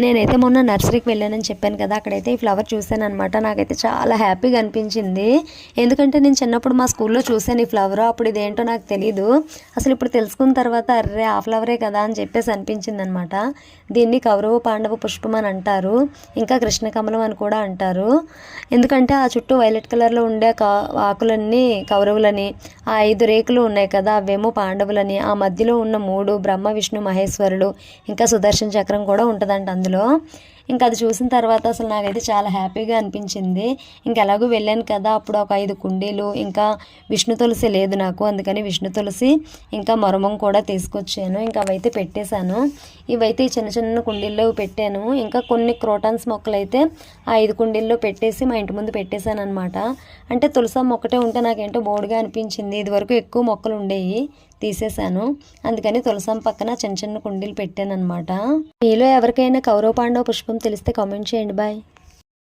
నేనైతే మొన్న నర్సరీకి వెళ్ళానని చెప్పాను కదా, అక్కడైతే ఈ ఫ్లవర్ చూశాను అనమాట. నాకైతే చాలా హ్యాపీగా అనిపించింది. ఎందుకంటే నేను చిన్నప్పుడు మా స్కూల్లో చూశాను ఈ ఫ్లవర్. అప్పుడు ఇదేంటో నాకు తెలీదు. అసలు ఇప్పుడు తెలుసుకున్న తర్వాత అర్రే ఆ ఫ్లవరే కదా అని చెప్పేసి అనిపించింది అనమాట. దీన్ని కౌరవ పాండవ పుష్పం అని అంటారు, ఇంకా కృష్ణ కమలం అని కూడా అంటారు. ఎందుకంటే ఆ చుట్టూ వైలెట్ కలర్లో ఉండే ఆకులన్నీ కౌరవులని, ఆ 5 రేకులు ఉన్నాయి కదా అవేమో పాండవులని, ఆ మధ్యలో ఉన్న 3 బ్రహ్మ విష్ణు మహేశ్వరుడు ఇంకా సుదర్శన చక్రం కూడా ఉంటుందంట అందులో. ఇంకా అది చూసిన తర్వాత అసలు నాకైతే చాలా హ్యాపీగా అనిపించింది. ఇంకా ఎలాగో వెళ్ళాను కదా, అప్పుడు ఒక 5 కుండీలు, ఇంకా విష్ణు తులసి లేదు నాకు, అందుకని విష్ణు తులసి ఇంకా మరమం కూడా తీసుకొచ్చాను. ఇంకా అవైతే పెట్టేశాను. ఇవైతే ఈ చిన్న చిన్న కుండీల్లో పెట్టాను. ఇంకా కొన్ని క్రోటాన్స్ మొక్కలు అయితే ఆ 5 కుండీల్లో పెట్టేసి మా ఇంటి ముందు పెట్టేశాను అనమాట. అంటే తులసమ్మ ఒక్కటే ఉంటే నాకేంటో బోర్డుగా అనిపించింది. ఇదివరకు ఎక్కువ మొక్కలు ఉండేవి, తీసేశాను. అందుకని తులసమ్మ పక్కన చిన్న చిన్న కుండీలు పెట్టాను అనమాట. మీలో ఎవరికైనా కౌరవ పాండవ పుష్పం తెలిస్తే కామెంట్ చేయండి. బాయ్.